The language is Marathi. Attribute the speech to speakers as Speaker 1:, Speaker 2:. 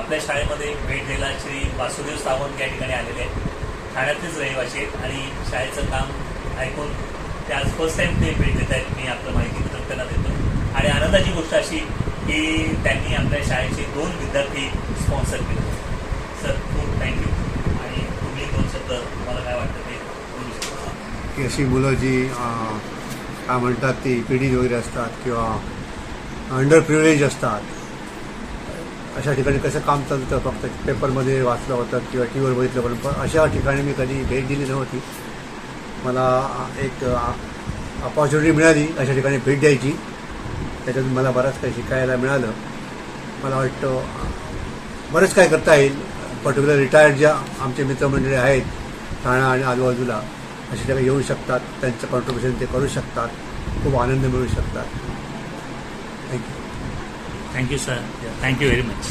Speaker 1: आपल्या शाळेमध्ये भेट द्यायला श्री वासुदेव सावंत या ठिकाणी आलेले आहेत. ठाण्यातलेच रहिवासी आहेत आणि शाळेचं काम ऐकून ते आज फर्स्ट टाइम ते भेट देत आहेत. मी आपलं माहितीपत्रक त्यांना देतो आणि आनंदाची गोष्ट अशी की त्यांनी आपल्या शाळेचे 2 विद्यार्थी स्पॉन्सर केले. सर खूप थँक्यू. आणि तुम्ही 2 शब्द तुम्हाला काय वाटतं ते बोलू शकता
Speaker 2: की अशी मुलं जी काय म्हणतात ती पीडित वगैरे असतात किंवा अंडर प्रिव्हिलेज असतात, अशा ठिकाणी कसं काम चालतं फक्त पेपरमध्ये वाचलं होतं किंवा टी व्हीवर बघितलं, पण अशा ठिकाणी मी कधी भेट दिली नव्हती. मला एक अपॉर्च्युनिटी मिळाली अशा ठिकाणी भेट द्यायची. त्याच्यातून मला बरंच काही शिकायला मिळालं. मला वाटतं बरंच काय करता येईल. पर्टिक्युलर रिटायर्ड ज्या आमचे मित्रमंडळी आहेत ठाणा आणि आजूबाजूला, अशा ठिकाणी येऊ शकतात, त्यांचं कॉन्ट्रीब्युशन ते करू शकतात, खूप आनंद मिळू शकतात. Thank you.
Speaker 1: Thank you sir. Thank you very much.